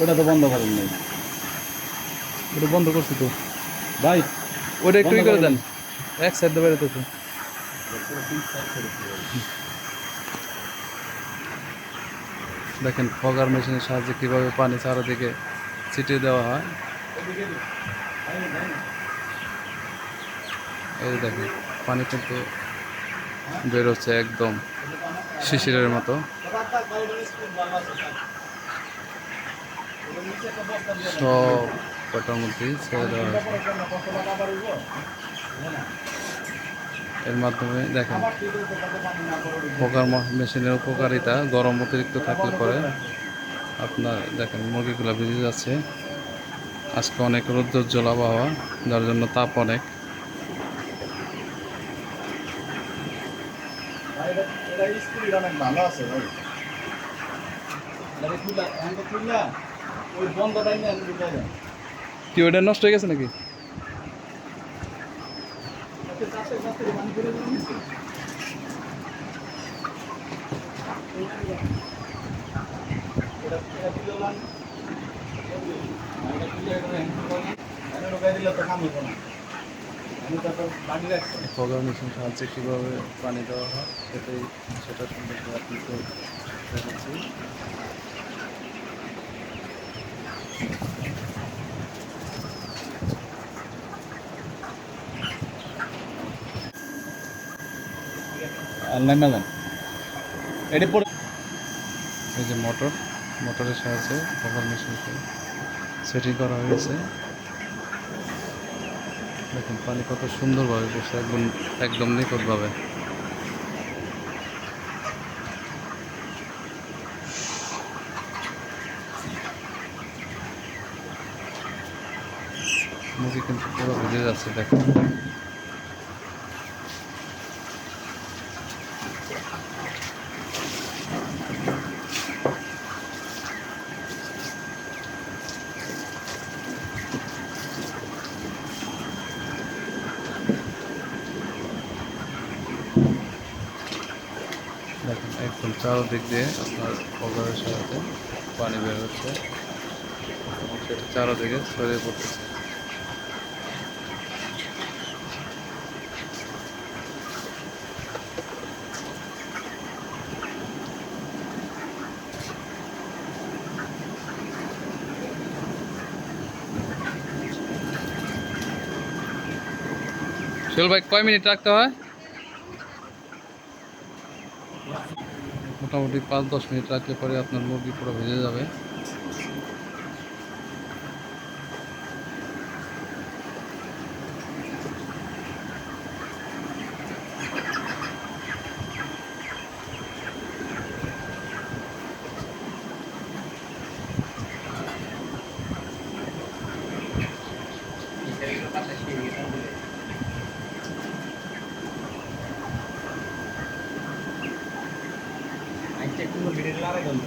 ওটা তো বন্ধ করেন নাই। ওটা বন্ধ করছি তো ভাই ওটা একটু বন্ধ ই করে করেন দেন, নাই। এক সাইড দিয়ে বেরোতেছে। দেখেন ফগার মেশিনের সাহায্যে কিভাবে পানি চারিদিকে ছিটিয়ে দেওয়া হয়। এই দেখেন পানি কিন্তু বেরোচ্ছে একদম শিশিরের মতো। সব কটার মধ্যেই ছেড়ে দেওয়া হয়েছে। এর মাধ্যমে দেখেন ফগার মেশিনের উপকারিতা, গরম অতিরিক্ত থাকলে পরে আপনার দেখেন মুরগিগুলো ভিজে যাচ্ছে। আজকে অনেক রৌদ্রোজ্জ্বল আবহাওয়া, যার জন্য তাপ অনেক। ভাই এটা স্পিড অনেক ভালো আছে ভাই। এটা খুললা হ্যান্ডটা খুললা ওই বন্ধটাই নিয়ে আমি দিতে যাই। কি ওটা নষ্ট হয়ে গেছে নাকি? আচ্ছা চাষে চাষে পানি করে দিবেন তো। এটা এটা দিলে মান এটা দিলে এটা হ্যান্ড করলাম। এটা ঢোকাই দিলে তো কাম হতো না। আমি তো পানি রাখছি। ফগার মেশিনের সাহায্যে কীভাবে পানি দেওয়া হয় সেটা সম্পর্কে আপনাকে দেখাচ্ছি। অনলাইন না জান এটি পড়ে এই যে মোটরের সাহায্যে ফগার মেশিনকে সেটিং করা হয়েছে। দেখুন পানি কত সুন্দরভাবে পড়ছে, একদম একদম নিখুঁতভাবে। মুরগি কিন্তু পুরো ভিজে যাচ্ছে দেখুন। দেখেন একদম চারোদিক দিয়ে আপনার ফগারের সাহায্যে পানি বের হচ্ছে এবং সেটা চারোদিকে ছড়িয়ে পড়তেছে। সোহেল ভাই কয় মিনিট রাখতে হয়? মোটামুটি 5-10 মিনিট রাখলে পরে আপনার মুরগি পুরো ভেজে যাবে। আইতে কোনো ভিডিও লাগাই দেন।